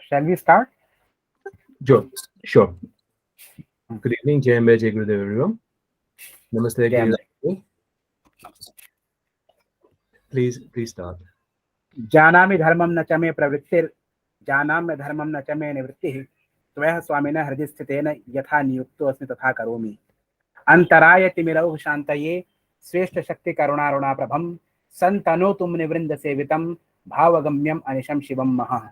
Shall we start? Sure, sure. Good evening, Jai Ambe, Jai Gurudev, everyone. Namaste, Jai Ambe. Giri. Please start. जानामि धर्मं न च मे प्रवृत्तिर् जानाम्य धर्मं न च मे निवृत्तिः त्वया स्वामिनः हृदि स्थितेन यथा नियुक्तो अस्मि तथा करोमि अंतराय तिमिरौः शान्तये श्रेष्ठ शक्ति करुणारुणा प्रभं संतनोतु मुनिवृंद सेवितं भावगम्यम अनिशम शिवम महः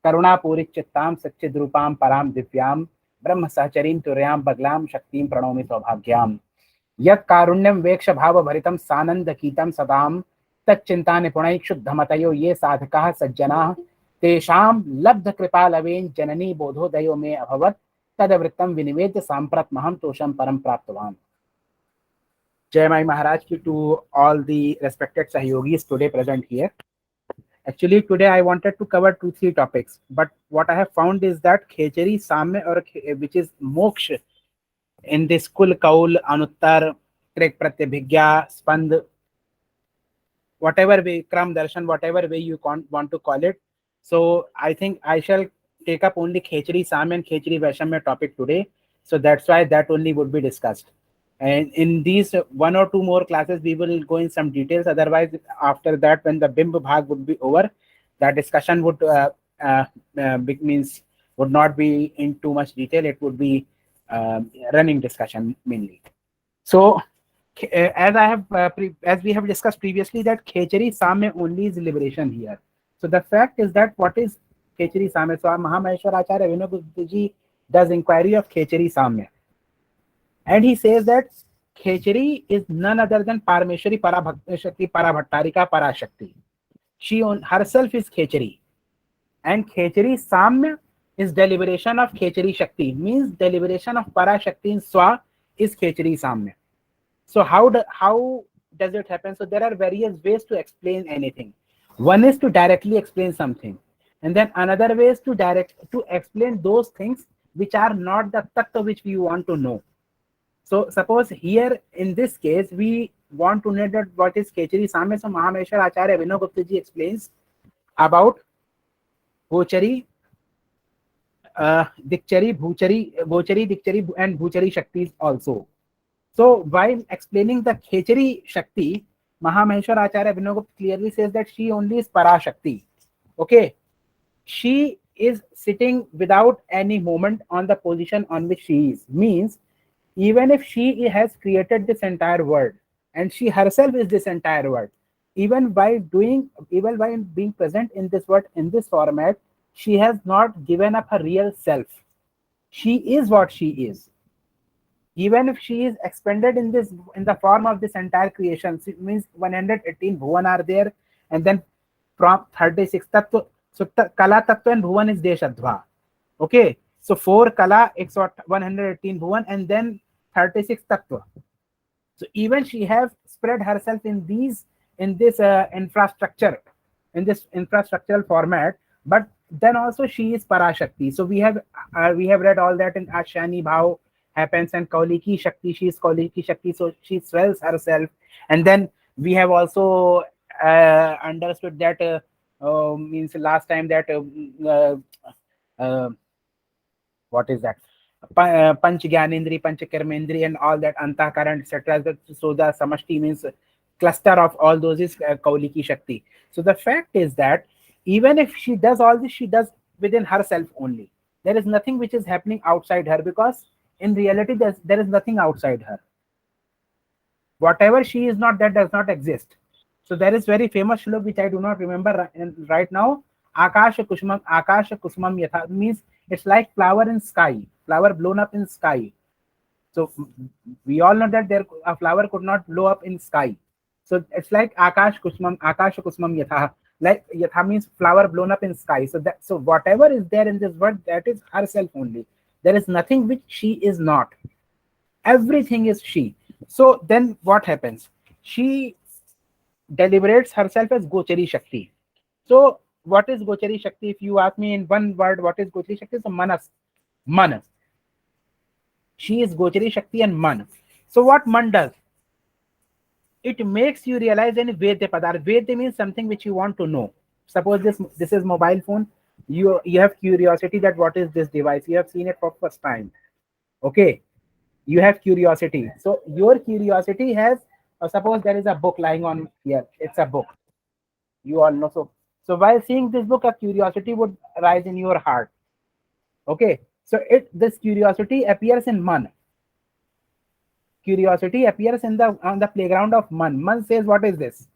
करुणापूरी चित्तां सच्चिद्रूपां परां दिव्यां ब्रह्म सहचरीं तुर्यां बगलां शक्तिं प्रणौमि सौभाग्याम् यत् कारुण्यं वेक्ष भाव भरितं सानन्दकीतं सदां तच्चिंता निपुणैः क्षुद्धमतयो ये साधकाः सज्जनाः तेषां लब्ध कृपालवेन जननी बोधोदयो मे अभवत् तदवृत्तं विनिवेद्य साम्प्रतमहं तोषं परं प्राप्तवान्. Jai Mai Maharaj ki to all the respected Sahyogis today present here. Actually, today I wanted to cover 2-3 topics, but what I have found is that Khechari, Samya, or which is Moksha in this Kul, Kaul, Anuttar, Trek Pratyabhigya, Spand, whatever way, Kram Darshan, whatever way you want to call it. So I think I shall take up only Khechari, Samya and Khechari Vaishamya topic today. So that's why that only would be discussed. And in these 1 or 2 more classes, we will go in some details. Otherwise, after that, when the Bimb Bhag would be over, that discussion would means would not be in too much detail. It would be running discussion mainly. So, as I have as we have discussed previously, that Khechari Samya only is liberation here. So the fact is that what is Khechari Samya? So Mahamaheshwar Acharya Vinodji does inquiry of Khechari Samya. And he says that Khechari is none other than Parameshwari Parabhakti Parabhattarika Parashakti. She on herself is Khechari. And Khechari Samya is deliberation of Khechari Shakti. Means deliberation of Parashakti in Swa is Khechari Samya. So how does it happen? So there are various ways to explain anything. One is to directly explain something. And then another way is to explain those things which are not the tattva which we want to know. So suppose here in this case we want to know that what is Khechari Samya. So Mahameshwar Acharya Vinod ji explains about Gochari, Dikchari, Gochari, Dikchari and Bhuchari Shaktis also. So while explaining the Khechari Shakti, Mahameshwar Acharya Vinod clearly says that she only is Parashakti. Okay, she is sitting without any movement on the position on which she is. Means even if she has created this entire world and she herself is this entire world, even by being present in this world in this format, she has not given up her real self. She is what she is. Even if she is expanded in the form of this entire creation, so it means 118 bhuvan are there, and then from 36 tattva. So kala tattva and bhuvan is deshadva. Okay, so 4 kala, 118 bhuvan, and then 36 tattva. So even she has spread herself in this infrastructure, in this infrastructural format, but then also she is Parashakti. So we have read all that in Ashani Bhav happens and Kauliki Shakti, she is Kauliki Shakti, so she swells herself. And then we have also understood that means last time that what is that? Panch Gyanendri, Panch Karmendri, and all that Antakaran, etc. So the Samashti means cluster of all those is Kauliki Shakti. So the fact is that even if she does all this, she does within herself only. There is nothing which is happening outside her, because in reality there is nothing outside her. Whatever she is not, that does not exist. So there is very famous shlok which I do not remember right now. Akasha Kusmam Yatha means it's like flower in sky, flower blown up in sky. So we all know that a flower could not blow up in sky. So it's like Akasha Kusmam Yatha. Like Yatha means flower blown up in sky. So whatever is there in this world, that is herself only. There is nothing which she is not. Everything is she. So then what happens? She deliberates herself as Gochari Shakti. So what is Gochari Shakti? If you ask me in one word, what is Gochari Shakti? So Manas. Man. She is Gochari Shakti and Man. So what Man does? It makes you realize any Vedya Padarth. Vedya means something which you want to know. Suppose this is mobile phone. You have curiosity that what is this device? You have seen it for first time. Okay, you have curiosity. So your curiosity has, suppose there is a book lying on here. It's a book. You all know. So while seeing this book, a curiosity would arise in your heart. Okay, so this curiosity appears in man. Curiosity appears in the on the playground of man. Man says, what is this?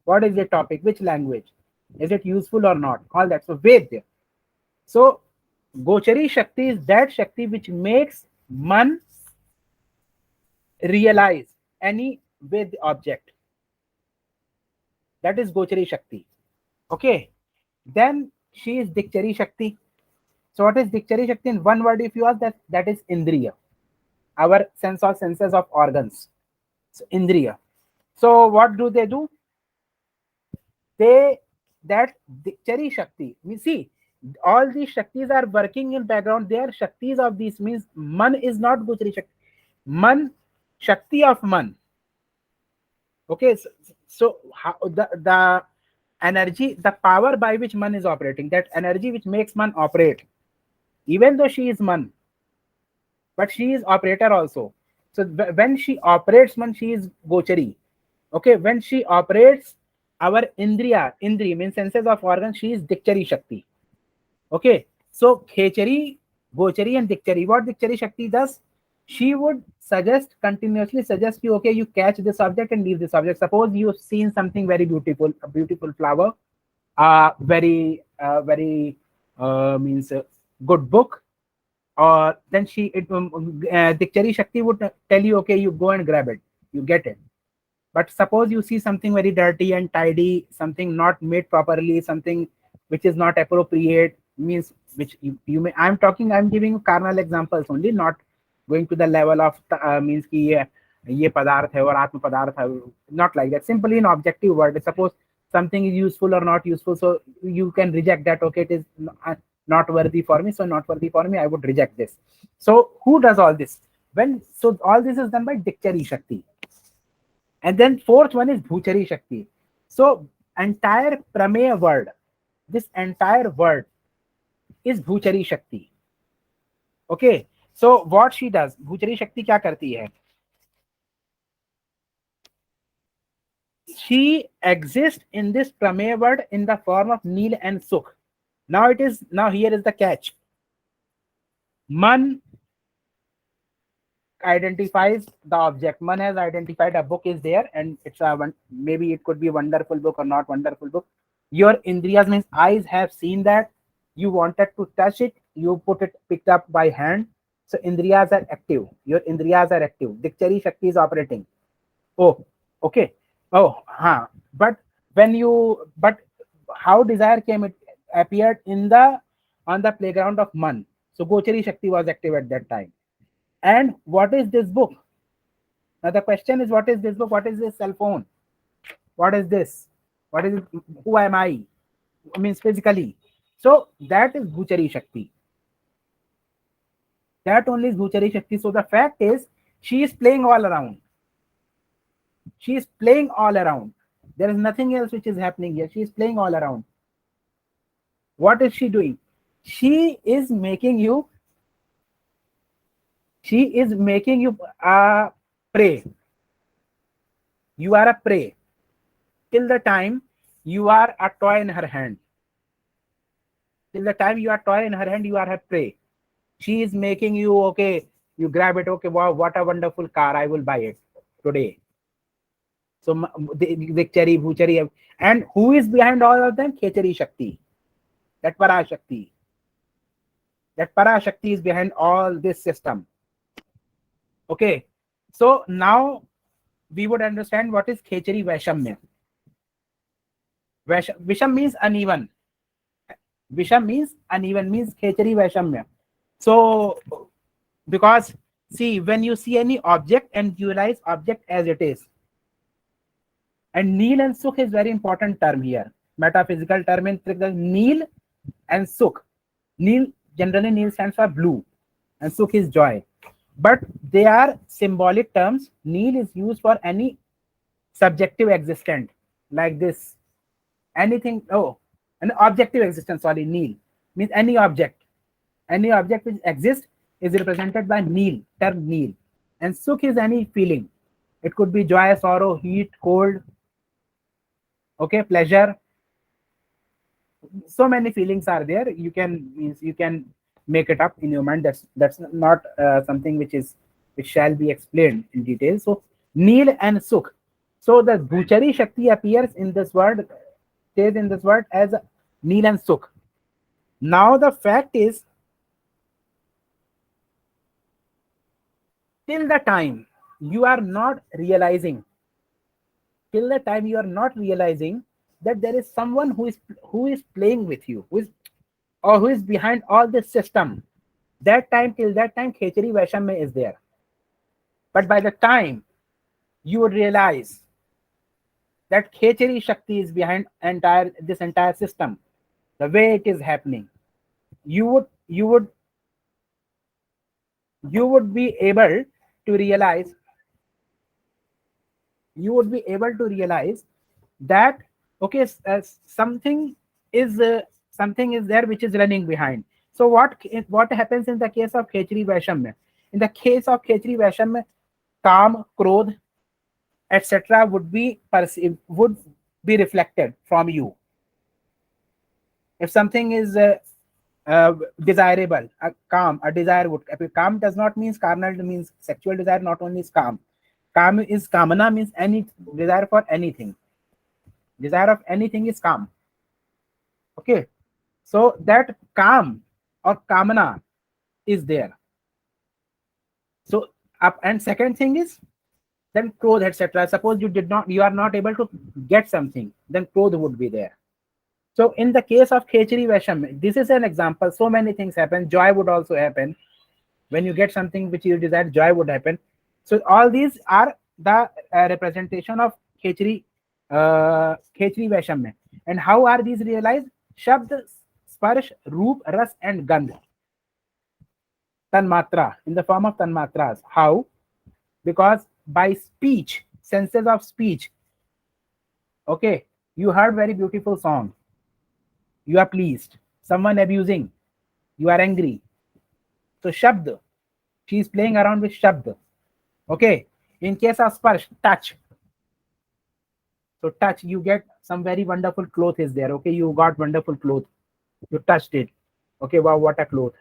What is the topic? Which language? Is it useful or not? All that. So wait there. So Gochari Shakti is that Shakti which makes man realize any with object. That is Gochari Shakti. Okay. Then she is Dikchari Shakti. So what is Dikchari Shakti? In one word, if you ask, that is Indriya. Our senses of organs. So Indriya. So what do? That Dikchari Shakti. We see all these Shaktis are working in background. They are Shaktis of these, means Man is not Gochari Shakti. Man, Shakti of Man. Okay, so how, the energy, the power by which Man is operating, that energy which makes Man operate, even though she is Man, but she is operator also. So when she operates Man, she is Gochari. Okay, when she operates our Indri means senses of organ, she is Dikchari Shakti. Okay, so Khechari, Gochari and Dikchari. What Dikchari Shakti does? She would continuously suggest you, okay, you catch this object and leave this object. Suppose you've seen something very beautiful, a beautiful flower, very means good book, or then Dikchari Shakti would tell you, okay, you go and grab it, you get it. But suppose you see something very dirty and tidy, something not made properly, something which is not appropriate, means which you may. I'm giving you carnal examples only, not going to the level of means ki ye padarth hai aur atma padarth hai, not like that. Simply in objective word. Suppose something is useful or not useful, so you can reject that. Okay, it is not worthy for me, so not worthy for me, I would reject this. So who does all this? So all this is done by Dikchari Shakti. And then fourth one is Bhuchari Shakti. So entire Prameya word, this entire word is Bhuchari Shakti. Okay. So what she does, Bhuchari Shakti क्या करती है? She exists in this Prameya word in the form of Neel and Sukh. Now here is the catch. Man identifies the object. Man has identified a book is there, and it's maybe it could be a wonderful book or not wonderful book. Your Indriyas means eyes have seen that. You wanted to touch it, you picked up by hand. So Indriyas are active. Your Indriyas are active. Dikchari Shakti is operating. Oh, okay. Oh, huh. But how desire came? It appeared on the playground of Man. So Gochari Shakti was active at that time. And what is this book? Now the question is, what is this book? What is this cell phone? What is this? What is it? Who am I? Means physically. So that is Bhuchari Shakti. That only is Bhuchari Shakti. So the fact is, she is playing all around. She is playing all around. There is nothing else which is happening here. She is playing all around. What is she doing? She is making you a prey. You are a prey. Till the time you are a toy in her hand. Till the time you are a toy in her hand, you are her prey. She is making you, okay, you grab it, okay, wow, what a wonderful car, I will buy it today. So Dikchari, Bhuchari, and who is behind all of them? Khechari Shakti. That Para Shakti. That Para Shakti is behind all this system. Okay, so now we would understand what is Khechari Vaishamya. Visham means uneven. Visham means uneven, means Khechari Vaishamya. So, because see, when you see any object and visualize object as it is, and Neel and Sukh is very important term here. Metaphysical term in Neel and Sukh. Generally Neel stands for blue and Sukh is joy. But they are symbolic terms. Neel is used for any subjective existent like this. Anything, An objective existence, sorry, nil means any object which exists is represented by nil, term nil. And sukh is any feeling. It could be joy, sorrow, heat, cold, okay, pleasure. So many feelings are there. You can make it up in your mind. That's not something which shall be explained in detail. So nil and sukh. So the bhuchari shakti appears in this word, stays in this word as nil and sukh. Now the fact is, till the time you are not realizing that there is someone who is playing with you, who is behind all this system, till that time khechari vaishamya is there. But by the time you would realize that khechari shakti is behind this entire system, the way it is happening, you would be able to realize that okay, something is there which is running behind. So what happens in the case of khechari vaishamya? In the case of khechari vaishamya, kam, krodh, etc. would be reflected from you. If something is desirable, a desire would appear. Kam does not mean carnal, means sexual desire. Not only is kam is kamana, means any desire for anything. Desire of anything is kam. Okay, so that kam or kamana is there. So and second thing is then krodh, etc. Suppose you are not able to get something, then krodh would be there. So in the case of khechari vaishamya, this is an example. So many things happen. Joy would also happen. When you get something which you desire, joy would happen. So all these are the representation of khechari vaishamya. And how are these realized? Shabd, sparsh, roop, ras, and gandh. Tanmatra, in the form of tanmatras. How? Because by speech, senses of speech, okay, you heard very beautiful song, you are pleased. Someone abusing, you are angry. So shabd, she is playing around with shabd. Okay, in case of sparsh, touch. So touch, you get some very wonderful cloth is there. Okay, you got wonderful cloth, you touched it. Okay, wow, what a cloth.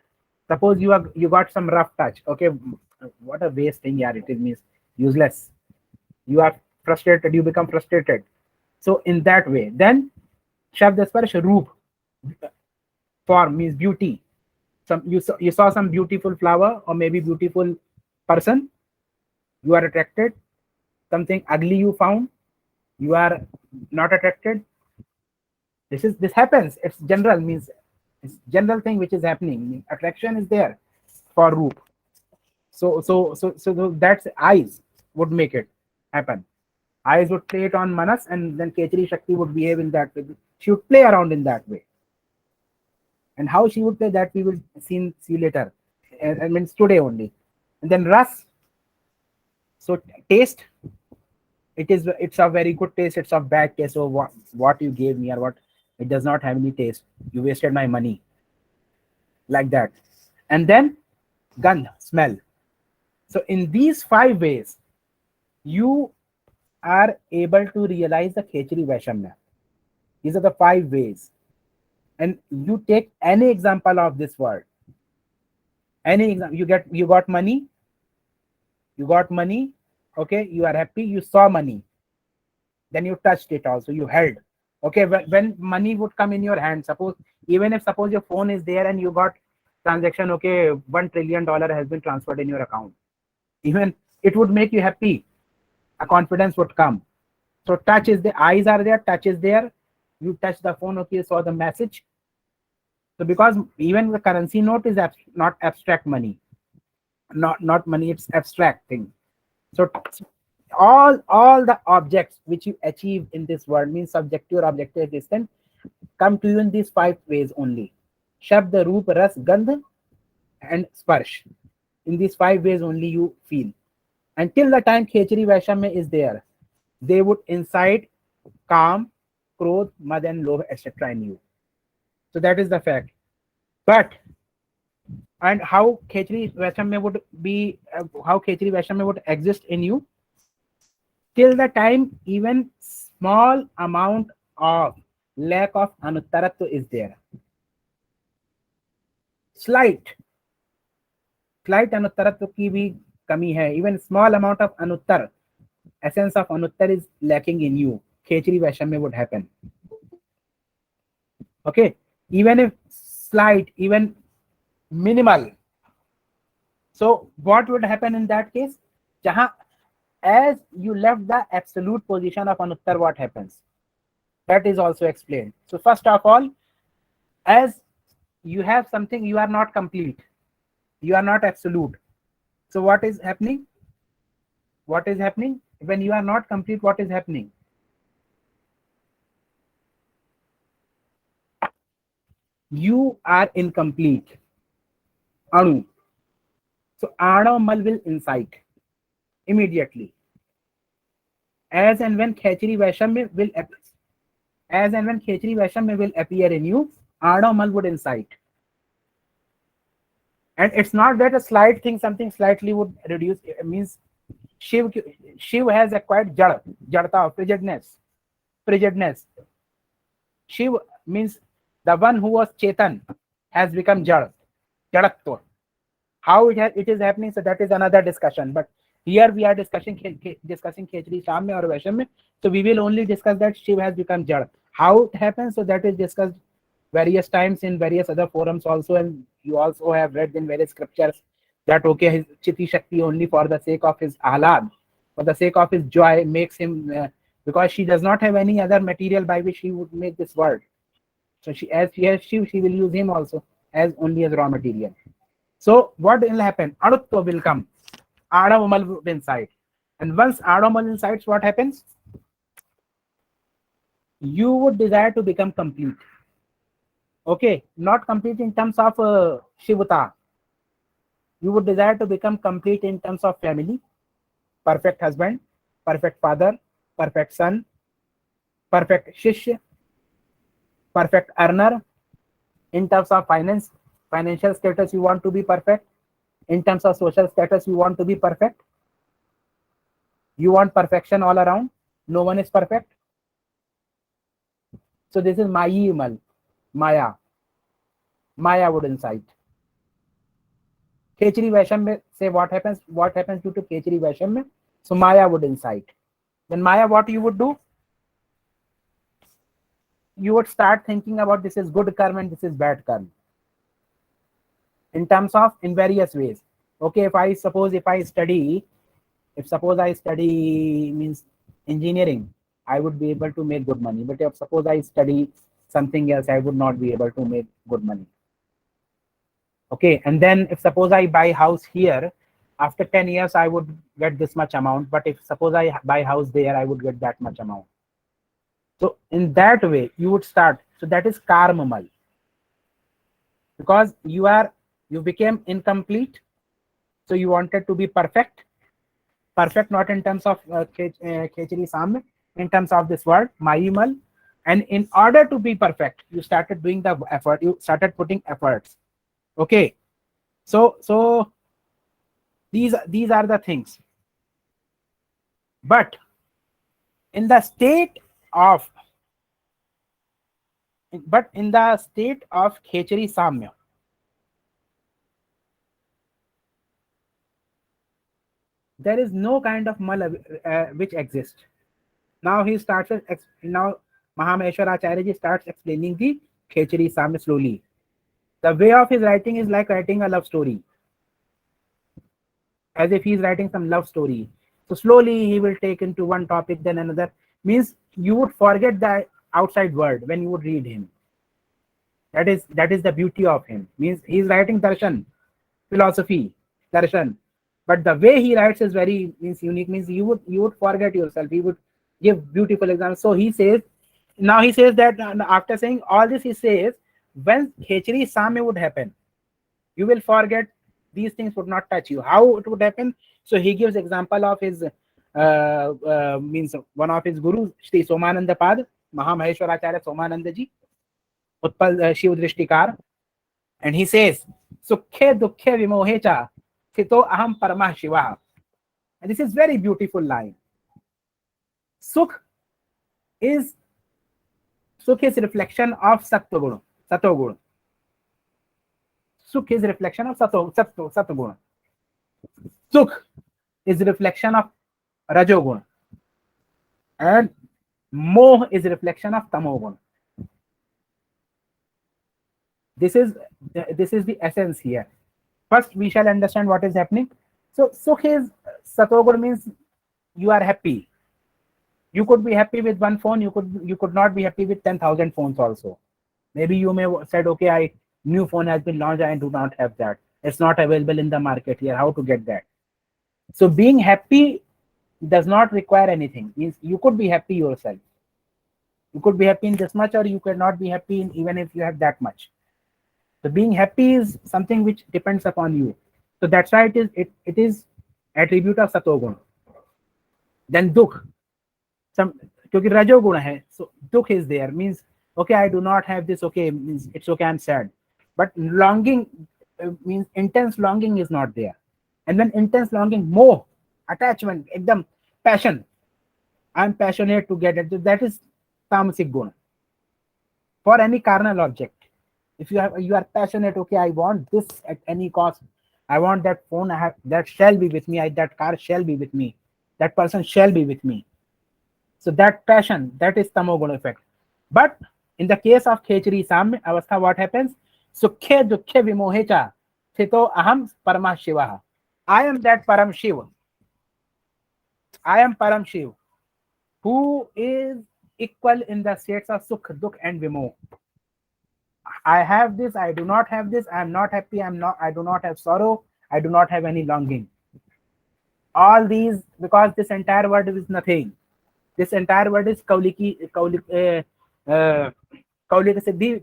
Suppose you got some rough touch. Okay, what a waste thing, yeah, it means useless. You are frustrated, you become frustrated. So in that way, then shabd sparsh, roop, form means beauty. You saw some beautiful flower or maybe beautiful person, you are attracted. Something ugly you found, you are not attracted. This happens. It's general, means it's general thing which is happening. Attraction is there for roop. So that's eyes would make it happen. Eyes would play it on manas, and then khechari shakti would behave in that way. She would play around in that way. And how she would play, that we will see later. I mean today only. And then ras. So taste. It's a very good taste. It's a bad taste. So what you gave me, or what, it does not have any taste. You wasted my money. Like that. And then gandh, smell. So in these 5 ways, you are able to realize the khechari vaishamya. These are the 5 ways. And you take any example of this word. Any example, you got money. Okay, you are happy. You saw money. Then you touched it also. You held. Okay, when money would come in your hand, suppose your phone is there and you got transaction. Okay, $1 trillion has been transferred in your account. Even it would make you happy. A confidence would come. So touch is the eyes are there. Touch is there. You touch the phone. Okay, you saw the message. So because even the currency note is not abstract money, not money, it's abstract thing. So all the objects which you achieve in this world, means subjective or objective existence, come to you in these 5 ways only. Shabd, roop, ras, gandh, and sparsh. In these 5 ways only you feel. Until the time khechari vaishamya is there, they would incite kam, krodh, mad, and lobh, etc. in you. So that is the fact. But and how Khechri Vaishnav would be, how Khechri Vaishnav would exist in you till the time even small amount of lack of anuttaratva is there. Slight अनुत्तरत्व की भी कमी है. Even small amount of anuttar, essence of anuttar is lacking in you. Khechri Vaishnav would happen. Okay, even if slight, even minimal. So what would happen in that case? Jahan, as you left the absolute position of anuttar, what happens? That is also explained. So first of all, as you have something, you are not complete. You are not absolute. So what is happening? What is happening? When you are not complete, what is happening? You are incomplete. Anu. So Anamal will incite immediately. As and when Khechri Vaishnav will appear in you, Anamal would incite. And it's not that a slight thing, something slightly would reduce. It means Shiv has acquired jadta, frigidness. Shiv means the one who was Chetan has become jadatva. How it is happening, so that is another discussion. But here we are discussing Khechri Samya or Vaishnav. So we will only discuss that Shiv has become jad. How it happens, so that is discussed various times in various other forums also, and you also have read in various scriptures that okay, his Chiti Shakti only for the sake of his ahlad, for the sake of his joy makes him, because she does not have any other material by which she would make this world. So she has Shiv, she will use him also as only as raw material. So what will happen? Adutva will come. Adamamal will incite. And once Adamamal incites, what happens? You would desire to become complete. Okay, not complete in terms of Shivata. You would desire to become complete in terms of family, perfect husband, perfect father, perfect son, perfect shishya, perfect earner. In terms of financial status, you want to be perfect. In terms of social status, you want to be perfect. You want perfection all around. No one is perfect. So this is Mayimal. Maya would incite. Khechri Vaishnav say what happens due to Khechri Vaishnav? So Maya would incite. Then Maya, what you would do? You would start thinking about this is good karma and this is bad karma. In terms of, in various ways. Okay, if I study means engineering, I would be able to make good money. But if suppose I study something else, I would not be able to make good money. Okay, and then if suppose I buy house here, after 10 years, I would get this much amount. But if suppose I buy house there, I would get that much amount. So in that way, you would start. So that is karmamal. Because you became incomplete. So you wanted to be perfect. Perfect not in terms of Khechri Samya, in terms of this word, Mayimal. And in order to be perfect, you started doing the effort. You started putting efforts. Okay. So these are the things. But in the state of Khechri Samya, there is no kind of mal which exists. Now Mahameshwar Acharya ji starts explaining the Khechri Samya slowly. The way of his writing is like writing a love story, as if he is writing some love story. So slowly he will take into one topic, then another. Means you would forget the outside world when you would read him. That is the beauty of him. Means he is writing darshan, philosophy, darshan. But the way he writes is very unique. Means you would forget yourself. He would give beautiful examples. So he says that after saying all this, he says when Khechri Samya would happen, you will forget, these things would not touch you. How it would happen? So he gives example of his means one of his gurus, Sri Somananda Pad, Mahamaheshwar Acharya Somananda ji. Utpal Shiv Drishtikar, and he says, Sukhe dukhe vimohe cha sthito aham paramah Shiva. And this is very beautiful line. Sukh is reflection of Sattva Guna. Sukh is reflection of Sattva Guna. Sukh is reflection of Rajoguna. And Moh is reflection of Tamoguna. This is the essence here. First, we shall understand what is happening. So, Sukh is Sattva means you are happy. You could be happy with one phone. You could not be happy with 10,000 phones also. Maybe you may said, okay, new phone has been launched. I do not have that. It's not available in the market here. How to get that? So being happy does not require anything. Means you could be happy yourself. You could be happy in this much, or you could not be happy even if you have that much. So being happy is something which depends upon you. So that's why it is attribute of Satoguna. Then Dukh. Because Rajoguna hai, so Dukh is there, means okay, I do not have this, okay, means it's okay, I'm sad. But longing means intense longing is not there. And when intense longing, moh, attachment, ekdam, passion, I'm passionate to get it, that is tamasic guna. For any carnal object, if you are passionate, okay, I want this at any cost, I want that phone, I have that shall be with me, that car shall be with me, that person shall be with me. So that passion, that is tamoguna effect. But in the case of Khechri Samya Avastha, what happens? Sukhe dukhe vimohecha sthito aham parama Shiva. I am that Param Shiva. I am Param Shiva, who is equal in the states of Sukh, Dukh, and Vimoh. I have this, I do not have this, I am not happy, I do not have sorrow, I do not have any longing. All these, because this entire word is nothing. This entire word is Kauliki Siddhi.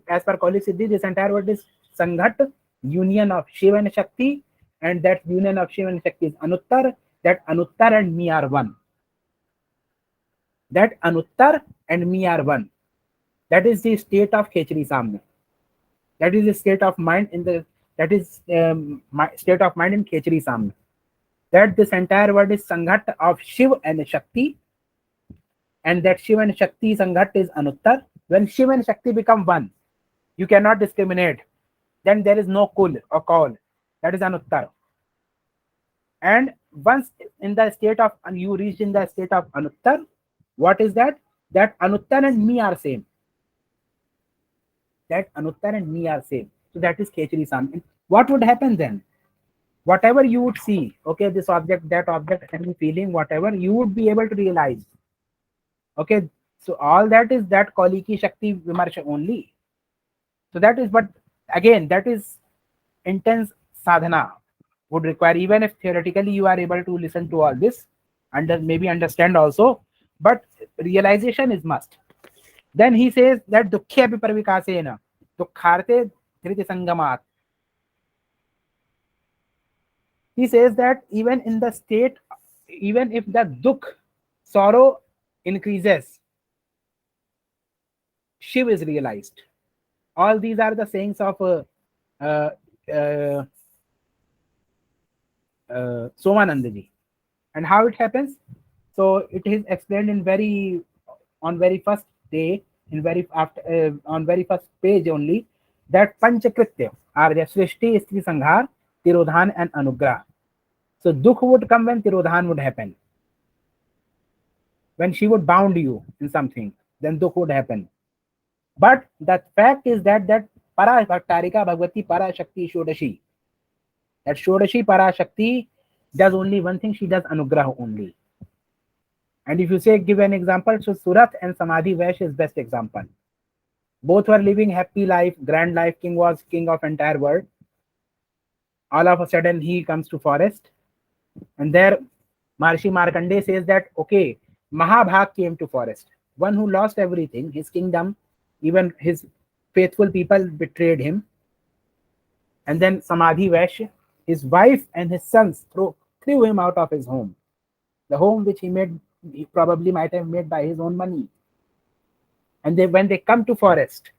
As per Kaulik Siddhi, this entire word is Sanghat, union of Shiva and Shakti, and that union of Shiva and Shakti is Anuttar. That Anuttar and me are one. That Anuttar and me are one. That is the state of Khechri Samya. That is the state of mind in the. That is state of mind in Khechri Samya. That this entire word is Sanghat of Shiva and Shakti. And that Shiva and Shakti Sanghat is Anuttar. When Shiva and Shakti become one, you cannot discriminate. Then there is no kul or kaul. That is Anuttar. And once in the state of, you reach in the state of Anuttar, what is that? That Anuttar and me are same. That Anuttar and me are same. So that is Khechri Samya. What would happen then? Whatever you would see, okay, this object, that object, any feeling, whatever, you would be able to realize. Okay, so all that is that Kauliki Shakti Vimarsha only. So that is, but again, that is intense sadhana would require, even if theoretically you are able to listen to all this, maybe understand also, but realization is must. Then he says that dukkhe api parvikasena dukkharte dhriti sangamat. He says that even in the state, even if the dukh, sorrow increases, Shiv is realized. All these are the sayings of Somanandaji. And how it happens? So it is explained in on very first day, on very first page only, that Panchakritya are the Srishti, Stri Sanghar, Tirodhan, and Anugrah. So Dukh would come when Tirodhan would happen. When she would bound you in something, then Dukh would happen. But the fact is that Para Bhaktarika Bhagavati Para Shakti Shodashi, that Shodashi Para Shakti does only one thing, she does Anugrah only. And if you say, give an example, so Surat and Samadhi Vash is best example. Both were living happy life, grand life. King was king of entire world. All of a sudden he comes to forest, and there Maharishi Markandeya says that, okay, Mahabhag came to forest. One who lost everything, his kingdom, even his faithful people betrayed him. And then Samadhi Vash, his wife and his sons threw him out of his home. The home which he probably might have made by his own money. And when they come to forest,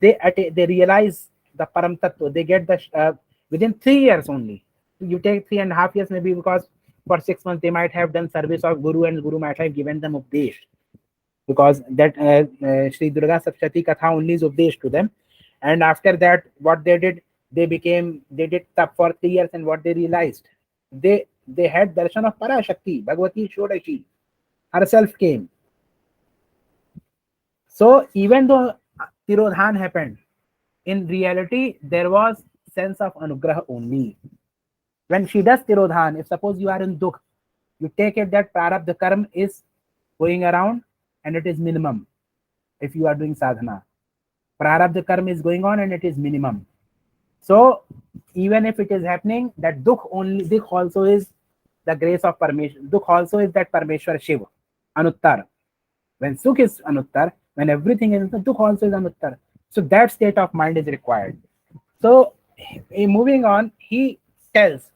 they realize the param tattva. They get the within 3 years only. You take 3.5 years maybe, because for 6 months they might have done service of guru, and guru might have given them updesh, because that Sri Durga Saptati Katha only is updesh to them. And after that, what they did, they did tap for 3 years, and what they realized, they had darshan of Parashakti, Bhagavati Shodashi herself came. So even though Tirodhan happened, in reality there was sense of anugrah only. When she does Tirodhan, if suppose you are in dukh, you take it that prarabdha karma is going around and it is minimum. If you are doing sadhana, prarabdha karma is going on and it is minimum. So even if it is happening, that dukh also is the grace of Parmeshwar. Dukh also is that Parmeshwar Shiv, Anuttar. When Sukh is Anuttar, when everything is Dukh also is Anuttar. So that state of mind is required. So moving on, he tells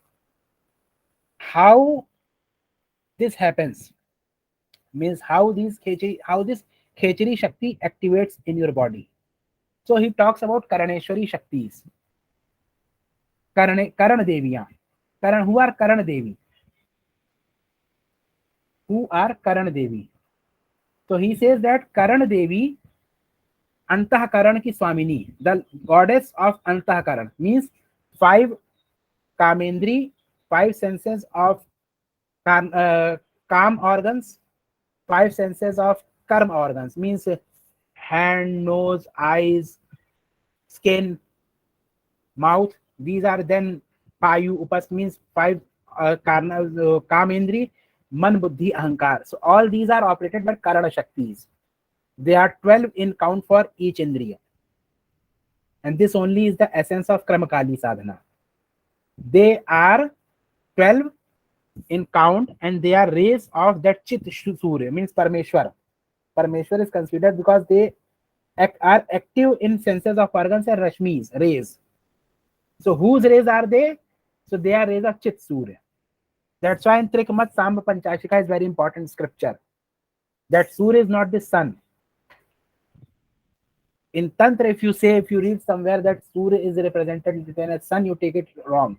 how this happens, means how this khechari shakti activates in your body. So he talks about Karaneshwari Shaktis, Karan Deviya. Who are Karan Devi? Who are Karan Devi? So he says that Karan Devi, Antahakaran ki Swamini, the goddess of Antahakaran, means 5 Kamendri, 5 senses of Kam organs, 5 senses of Karma organs, means hand, nose, eyes, skin, mouth. These are then Payu Upas, means 5 Kamendri, Man, Buddhi, Ahankar. So all these are operated by Karana Shaktis. They are 12 in count for each Indriya. And this only is the essence of Kramakali sadhana. They are 12 in count, and they are rays of that Chit Surya, means Parmeshwar. Parmeshwar is considered because they are active in senses of organs and Rashmis, rays. So whose rays are they? So they are rays of Chit Surya. That's why in Trikmat Samba Panchashika is very important scripture. That Surya is not the sun. In Tantra, if you read somewhere that Surya is represented as sun, you take it wrong.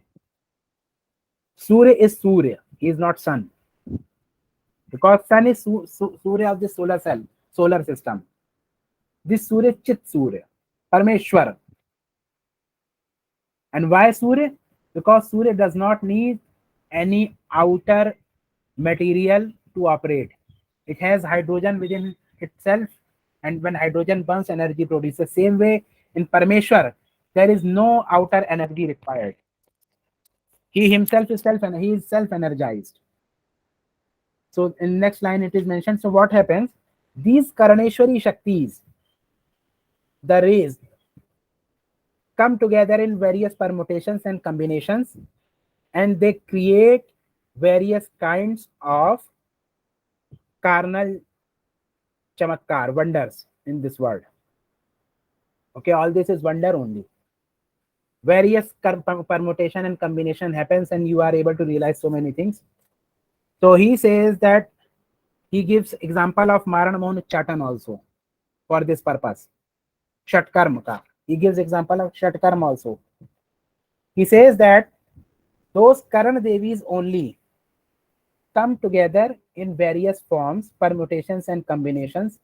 Surya is Surya. He is not sun. Because sun is Surya of the solar system. This Surya is Chit Surya, Parmeshwar. And why Surya? Because Surya does not need any outer material to operate. It has hydrogen within itself, and when hydrogen burns, energy produces. Same way in Parmeshwar, there is no outer energy required. He himself is self-energized. So in next line it is mentioned. So what happens? These Karaneshwari Shaktis, the rays, come together in various permutations and combinations, and they create various kinds of carnal chamatkar, wonders in this world. Okay, all this is wonder only. Various permutation and combination happens, and you are able to realize so many things. So he says that he gives example of Maran Mohan Chatan also for this purpose. Shatkarma ka. He gives example of Shatkarma also. He says that those Karan Devis only come together in various forms, permutations and combinations,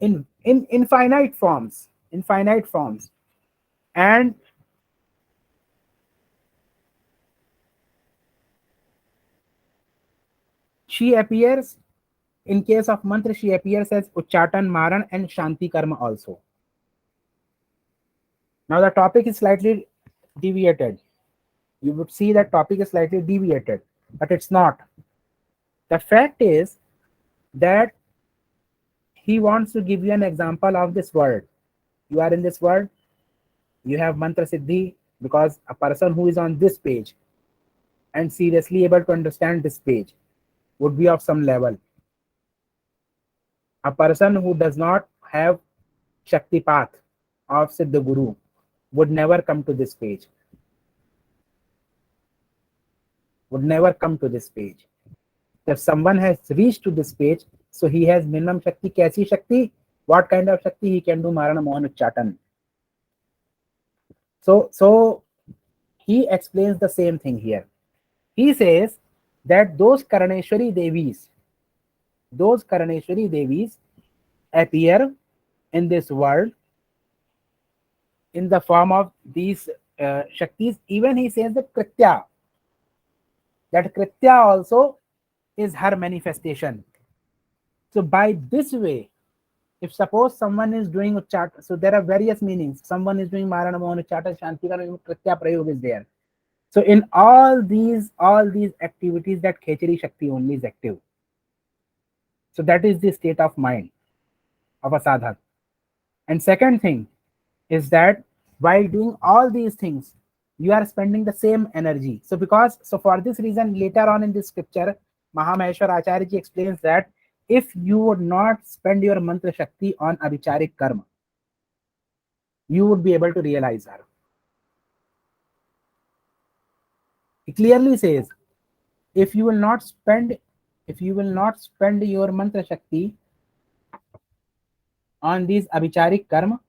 in infinite forms, and she appears, in case of mantra, she appears as Uchchatan, Maran and Shanti Karma also. Now the topic is slightly deviated. You would see that topic is slightly deviated, but it's not. The fact is that he wants to give you an example of this world. You are in this world, you have mantra siddhi, because a person who is on this page and seriously able to understand this page would be of some level. A person who does not have Shakti path of Siddha Guru would never come to this page. If someone has reached to this page, so he has minimum Shakti. Kaisi Shakti? What kind of Shakti? He can do Marana Mohan Uchchatan. So he explains the same thing here. He says that those Karaneshwari Devis appear in this world in the form of these Shaktis. Even he says that Kritya also is her manifestation. So by this way, if suppose someone is doing Uchchata, so there are various meanings. Someone is doing Marana Mohan Uchchata, Shantikara, Kritya Prayog is there. So in all these activities, that Khechari Shakti only is active. So that is the state of mind of a sadhak. And second thing is that while doing all these things, you are spending the same energy. So for this reason, later on in this scripture, Mahamaheshwar Acharya ji explains that if you would not spend your mantra shakti on avicharik karma, you would be able to realize her. He clearly says, if you will not spend your mantra shakti on these avicharik karma,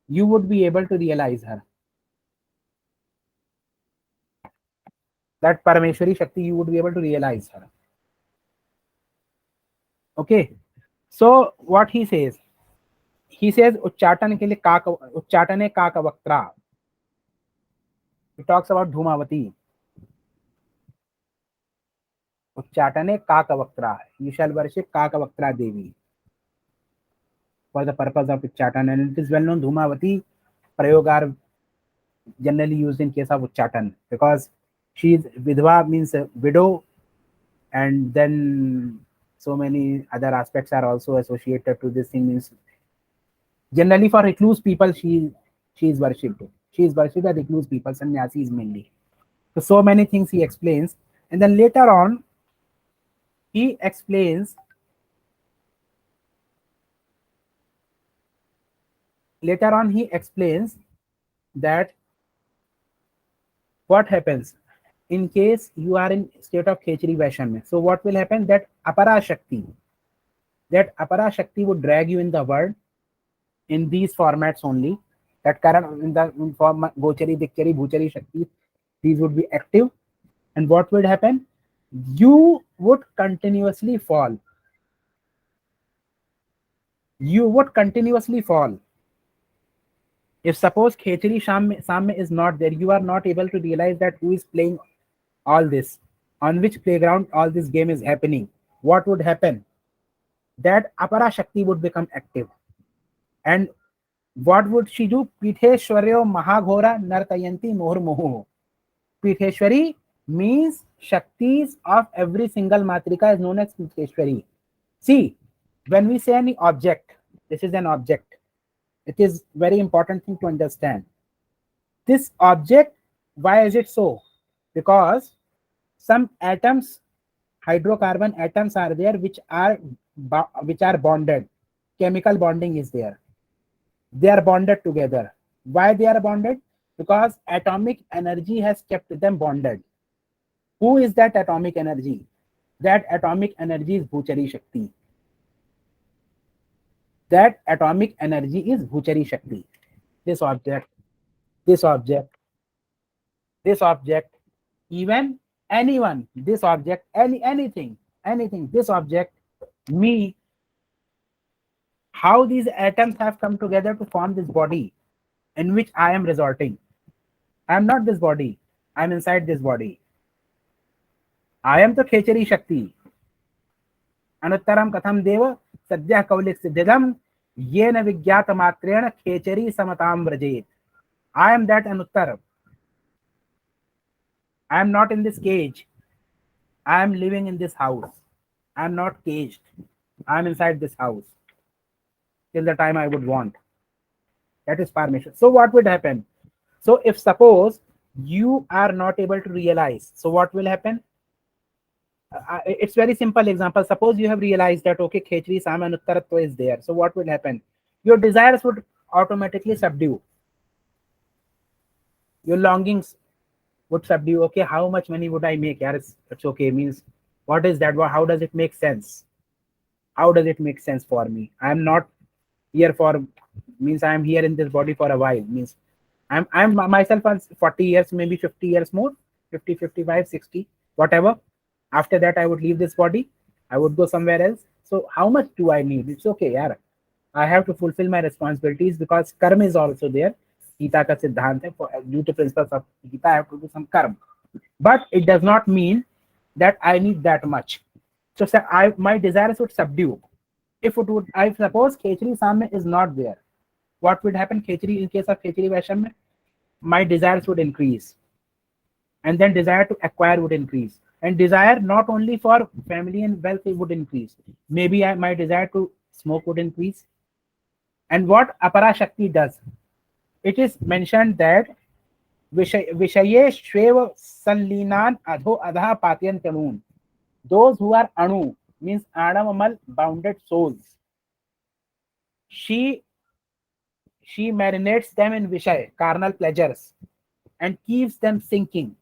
you would be able to realize her. That Parameshwari Shakti, you would be able to realize her. Okay. So what he says उच्चाटन के लिए उच्चाटने काकवक्त्रा. He talks about Dhumavati. Uchchatane Kakavaktra. You shall worship Kakavaktra Devi for the purpose of Uchchatan. And it is well known Dhumavati Prayog are generally used in case of Uchchatan because she is Vidva, means widow, and then so many other aspects are also associated to this thing. Means generally for recluse people she is worshipped. She is worshipped by recluse people, sannyasis mainly. So many things he explains, and then later on he explains that what happens in case you are in state of Khechari Vaishnav. So what will happen? That Apara Shakti would drag you in the world in these formats only. That current in form Gochari, Dikchari, Bhuchari Shakti, these would be active. And what would happen? You would continuously fall. If suppose Khechari Samya is not there, you are not able to realize that who is playing all this, on which playground all this game is happening. What would happen? That Apara Shakti would become active. And what would she do? Pitheshwaryo Mahaghora Nartayanti Mohur. Pitheshwari means Shaktis of every single Matrika is known as Pitheshwari. See, when we say any object, this is an object. It is very important thing to understand. This object, why is it so? Because some atoms, hydrocarbon atoms are there which are bonded. Chemical bonding is there. They are bonded together. Why they are bonded? Because atomic energy has kept them bonded. Who is that atomic energy? That atomic energy is Bhuchari Shakti. That atomic energy is Bhuchari Shakti. This object, even anyone, this object, anything, this object, me, how these atoms have come together to form this body in which I am resorting. I am not this body. I am inside this body. I am the Khechari Shakti. Anuttaram Katham Deva Sadhyah Kaulik Siddhidam Yena Vigyata Matrena Khechari Samatam Vrajet. I am that Anuttar. I am not in this cage. I am living in this house. I am not caged. I am inside this house till the time I would want. That is Parameshwar. So what would happen? So if suppose you are not able to realize, so what will happen? It's very simple example. Suppose you have realized that okay, Khechri Sam and Uttaratva is there. So what will happen? Your desires would automatically subdue. Your longings would subdue. Okay, how much money would I make? Yeah, it's okay. Means what is that? How does it make sense? How does it make sense for me? I am not here for, means I am here in this body for a while. Means I'm myself on 40 years, maybe 50 years more, 50, 55, 60, whatever. After that, I would leave this body. I would go somewhere else. So how much do I need? It's okay, yeah. I have to fulfill my responsibilities because karma is also there. Gita ka siddhant hai, due to principles of Gita, I have to do some karma. But it does not mean that I need that much. So sir, my desires would subdue. If it would, I suppose Khechri Samya is not there. What would happen? Khechri, in case of Khechri Vaisham, my desires would increase, and then desire to acquire would increase, and desire not only for family and wealth would increase. Maybe my desire to smoke would increase. And what Apara Shakti does, it is mentioned that Vishaye Shwev Sanlinan Adho Adha Patyan Tanun. Those who are Anu, means Anamamal bounded souls, she marinates them in Vishay, carnal pleasures, and keeps them sinking.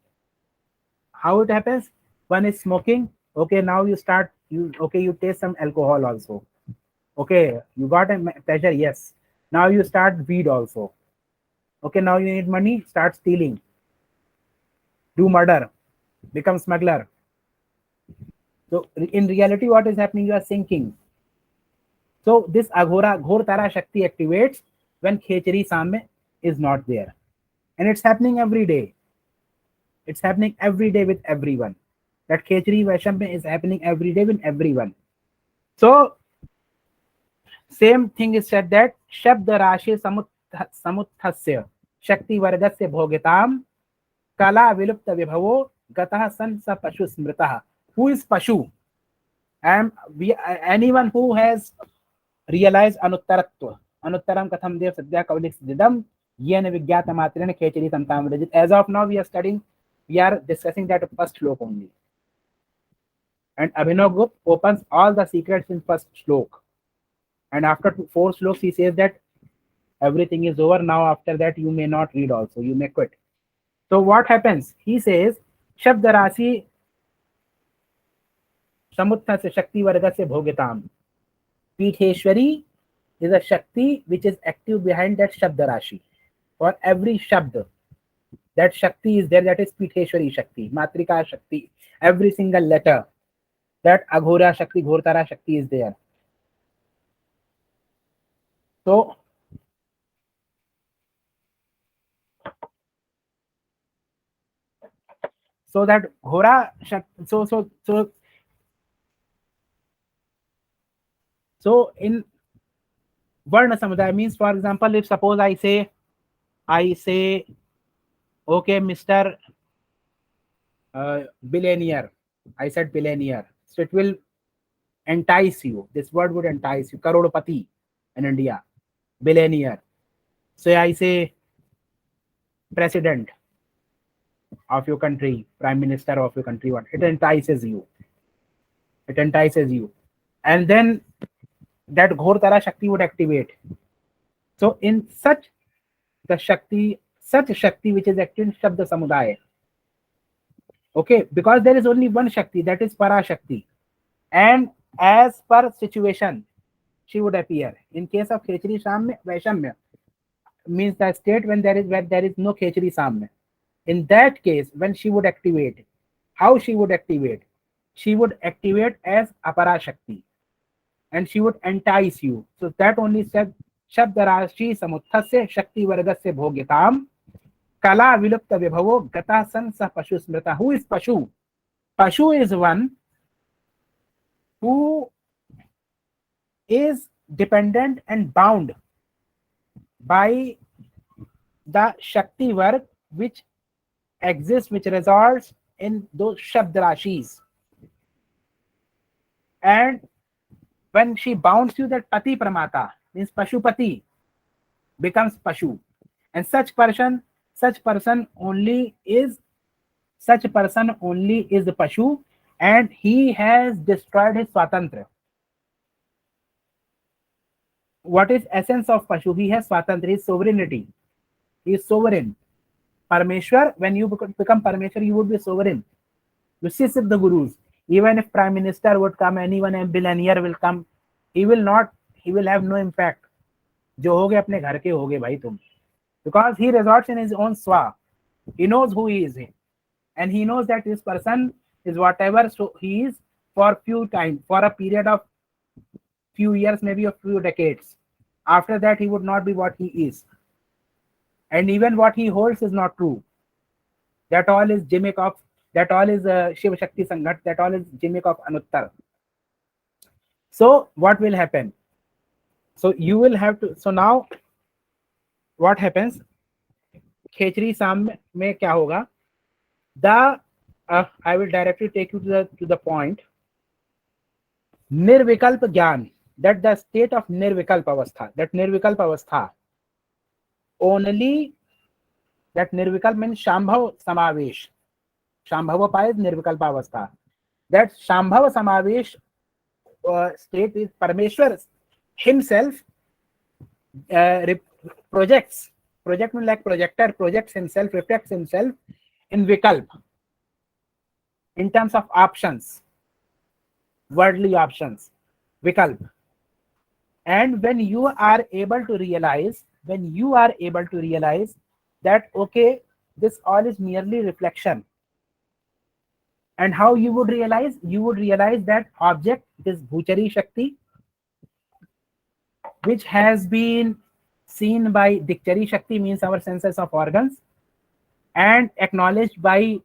How it happens? One is smoking. Okay, now you start, you taste some alcohol also. Okay, you got a pleasure, yes. Now you start weed also. Okay, now you need money, start stealing, do murder, become smuggler. So in reality, what is happening? You are sinking. So this Aghora, Ghor Tara Shakti activates when Khechari Samya is not there. And it's happening every day. It's happening every day with everyone. That Khechari Vaishambhya is happening every day with everyone. So same thing is said that Shabda Rashi Samuthasya Shakti Vargasya Bhogitam Kala Vilupta Vibhavo Gatah San Sa Pashu Smritaha. Who is Pashu? Anyone who has realized Anuttaratva. Anuttaram Katham Dev Sadhya Kaulik Siddham Yen Vigyata Matrina Khechari Santam Rajit. As of now, we are discussing that first slok only. And Abhinav Gupta opens all the secrets in first slok. And after 4 sloks, he says that everything is over. Now, after that, you may not read also. You may quit. So what happens? He says, Shabda Rasi Samutha se Shakti Varga se Bhogitam. Pitheshwari is a Shakti which is active behind that Shabda Rashi. For every Shabda, that Shakti is there, that is Pitheshwari Shakti, Matrika Shakti, every single letter, that Aghora Shakti, Ghortara Shakti is there. So that Ghora Shakti, so in Varna Samudaya means, for example, if suppose I say, okay, Mr. Billionaire, I said billionaire, so it will entice you. This word would entice you. Karodpati in India, billionaire. So I say president of your country, prime minister of your country. What it entices you. It entices you, and then that Ghor Tara Shakti would activate. So in such Shakti which is active in Shabda Samudaya. Okay, because there is only one Shakti, that is Para Shakti. And as per situation, she would appear. In case of Khechari Samya, Vaishamya, means the state where there is no Khechari Samya. In that case, when she would activate, how she would activate? She would activate as Apara Shakti. And she would entice you. So that only said, Shabda Rashi Samuthasya Shakti Vargasya Bhogitam Kala Vilupta Vibhavo Gata San Sa Pashu Smrita. Who is Pashu? Pashu is one who is dependent and bound by the Shakti Varg which exists, which resolves in those Shabdrashis. And when she bounds you, that Pati Pramata means Pashupati becomes Pashu. And such person only is the Pashu, and he has destroyed his Swatantra. What is essence of Pashu? He has Swatantra, his sovereignty. He is sovereign. Parameshwar, when you become Parameshwar, you would be sovereign. You see the gurus. Even if Prime Minister would come, anyone, a billionaire will come, he will have no impact. जो होगे अपने घर के होगे भाई तुम. because he resorts in his own swa. He knows who he is, and he knows that this person is whatever so he is for few time, for a period of few years, maybe a few decades. After that, he would not be what he is, and even what he holds is not true. That all is gimmick of, that all is Shiva Shakti Sangat, that all is gimmick of Anuttar. So what will happen? So you will have to, so now what happens? खेचरी साम में क्या होगा? The I will directly take you to the point. Nirvikalp Gyan, that the state of Nirvikalp Avastha, that Nirvikalp Avastha, only that Nirvikalp means Shambhav Samavesh. Shambhava is Nirvikalpa Avastha. That Shambhava Samavesh state is Parameshwar himself projects, project means like projector, projects himself, reflects himself in Vikalp, in terms of options, worldly options, Vikalp. And when you are able to realize, that okay, this all is merely reflection. And how you would realize? You would realize that object, this Bhuchari Shakti, which has been seen by Dikchari Shakti, means our senses of organs, and acknowledged by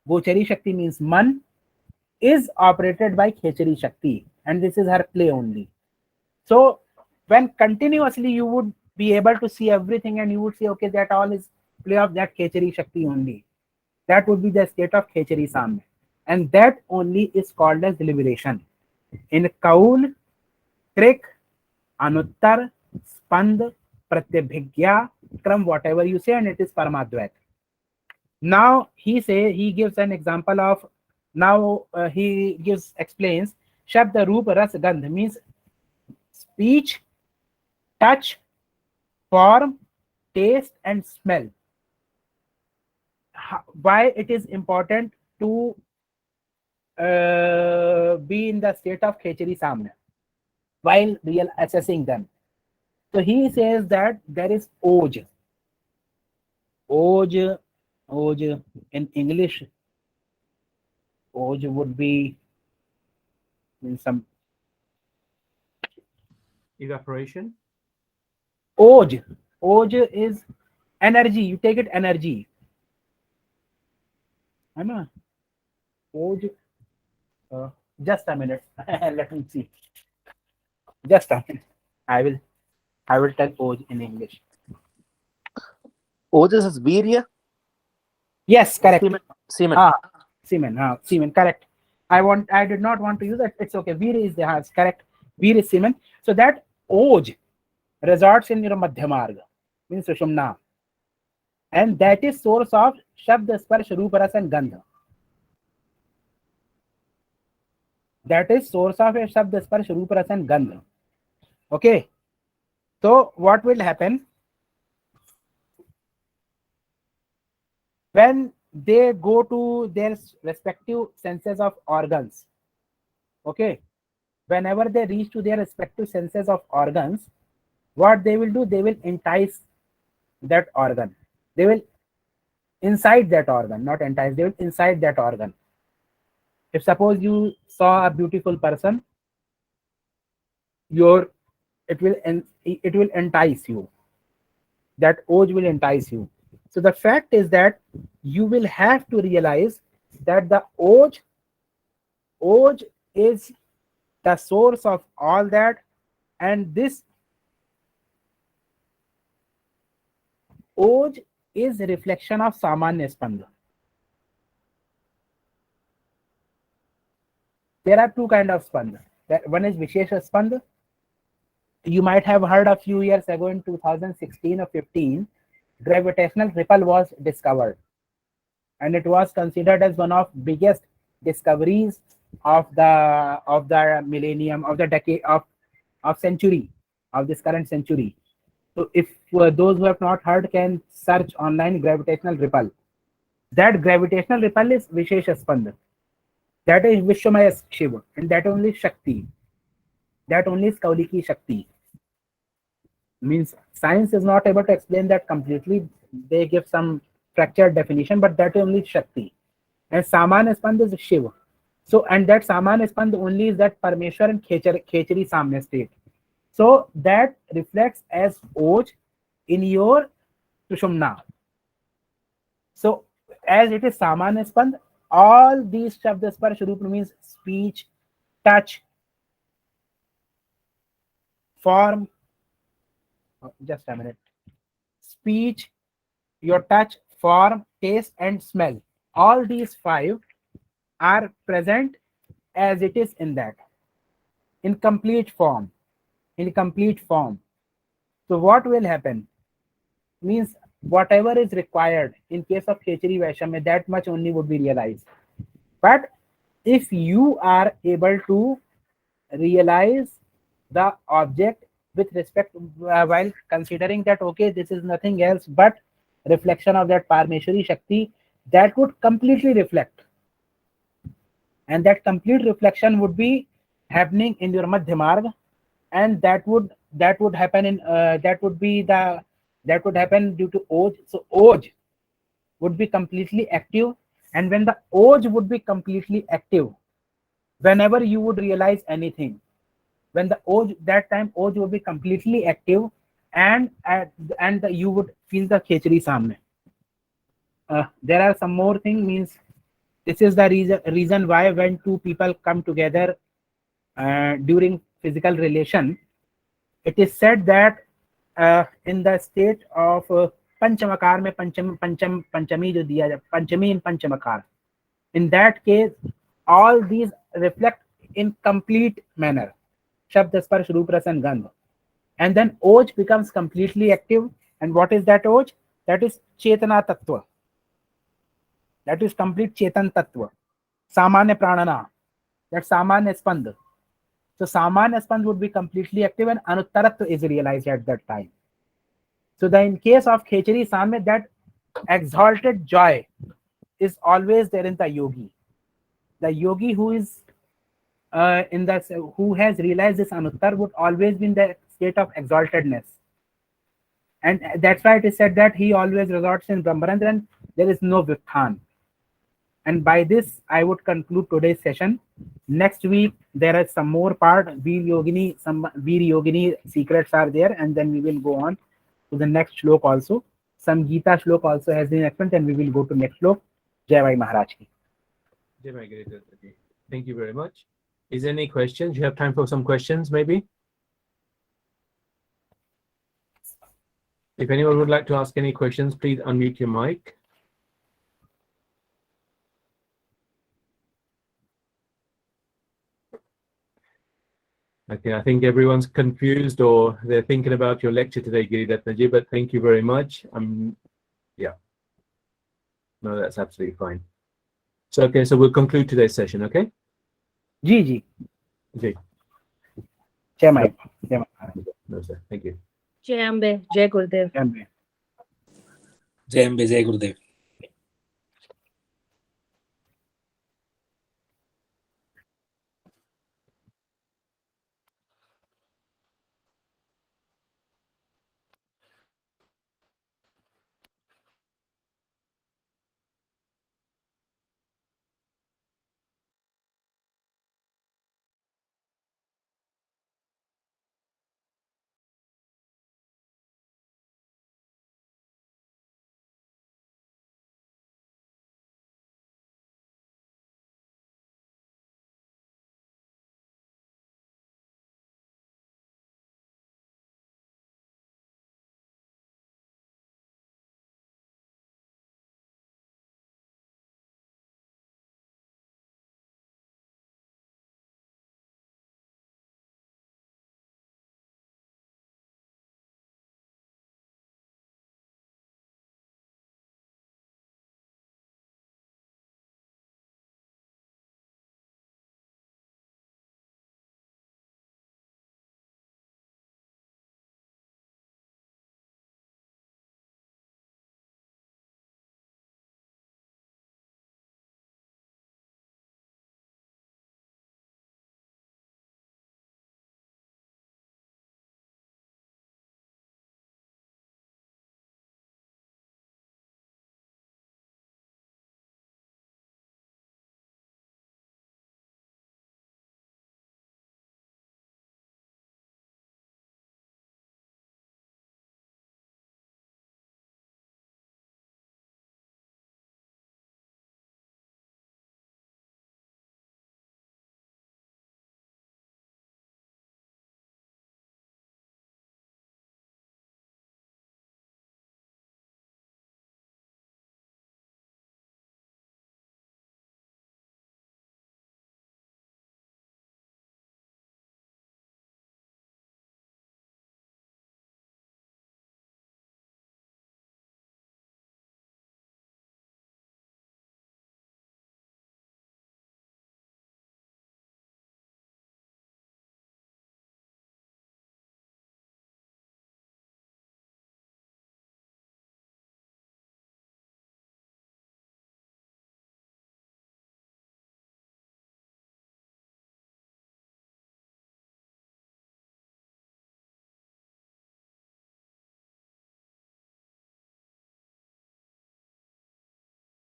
Bhuchari Shakti, means Man, is operated by Khechari Shakti, and this is her play only. So when continuously you would be able to see everything, and you would say, okay, that all is play of that Khechari Shakti only. That would be the state of Khechari Samya. And that only is called as deliberation. In Kaul, Krik, Anuttar, Spand, Pratyabhigya, Kram, whatever you say, and it is Paramadvait. Now he gives an example of, now he explains Shabda Roop Ras Gandh, means speech, touch, form, taste, and smell. Why it is important to be in the state of Khechari Samya while real assessing them? So he says that there is Oj. Oj in English, Oj would be in some evaporation. Oj is energy. You take it energy. I know. Oj. Just a minute. Let me see. Just a minute. I will tell Oj in English. Ojas is Virya? Yes, correct. Semen. Semen, correct. I did not want to use that. It's okay. Veer is correct. Veer is semen. So that Oj resorts in your Madhyamarga, means Sushumna. And that is source of Shabda, Sparsh, Rupa, Ras, and Gandha. That is source of a Shabda, Sparsh, Rupa, Ras, and Gandha. Okay. So what will happen? When they go to their respective senses of organs, okay, whenever they reach to their respective senses of organs, what they will do? They will entice that organ. They will incite that organ, not entice. They will incite that organ. If suppose you saw a beautiful person, it will entice you. That Oj will entice you. So the fact is that you will have to realize that the Oj is the source of all that, and this Oj is a reflection of Samanya Spanda. There are two kinds of Spanda. One is Vishesha Spanda. You might have heard a few years ago in 2016 or 15, gravitational ripple was discovered, and it was considered as one of biggest discoveries of the millennium, of the decade of century, of this current century. So if those who have not heard can search online gravitational ripple. That gravitational ripple is Vishesha Spanda. That is Vishwamaya Shiva, and that only Shakti. That only is Kauliki Shakti. Means science is not able to explain that completely. They give some fractured definition, but that is only Shakti. And Samanya Spand is Shiva. So, and that Samanya Spand only is that Parmeshwar and Khechari Samya state. So that reflects as Oj in your Sushumna. So as it is Samanya Spand, all these Shabdas par Shurup means speech, touch, form, just a minute, speech, your touch, form, taste, and smell. All these five are present as it is in that, in complete form. In complete form. So what will happen? Means whatever is required in case of Khechari Vaishamya, that much only would be realized. But if you are able to realize the object with respect while considering that okay, this is nothing else but reflection of that Parmeshwari Shakti, that would completely reflect, and that complete reflection would be happening in your Madhya Marg, and that would happen in that would happen due to Oj. So Oj would be completely active, and when the Oj would be completely active, whenever you would realize anything, when the Oj, that time Oj would be completely active, and you would feel the Khechari Samne. There are some more things. Means this is the reason why when two people come together during physical relation, it is said that in the state of Panchamakar में पंचमी जो दिया जाए, पंचमी in Panchamakar, in that case all these reflect in complete manner, Shabd, Sparsh, Roop, Ras and Gandh, and then Oj becomes completely active. And what is that Oj? That is Chetana Tattva, that is complete Chetan Tattva, Samanya Pranana, that Samanya Spand. So Samanya Spand would be completely active and Anuttaratva is realized at that time. So then in case of Khechari Samya, that exalted joy is always there in the yogi. The yogi who is who has realized this Anuttar would always be in the state of exaltedness. And that's why it is said that he always resorts in Brahmarandra and there is no Vithan. And by this, I would conclude today's session. Next week, there is some more part. Some Veer Yogini secrets are there, and then we will go on to the next shlok also. Some Gita shlok also has been explained, and we will go to next shlok. Jai Vai Maharaj ki. Jai Mai Giri Dutta Ji. Thank you very much. Is there any questions? You have time for some questions, maybe? If anyone would like to ask any questions, please unmute your mic. Okay, I think everyone's confused or they're thinking about your lecture today, Giri Datta Ji, but thank you very much. Yeah. No, that's absolutely fine. So, okay, so we'll conclude today's session, okay? Ji. Ji. Jai Mai. No, sir. Thank you. Jai Ambe, Jai Gurudev. Jai Mai. Jai Ambe, Jai Gurudev.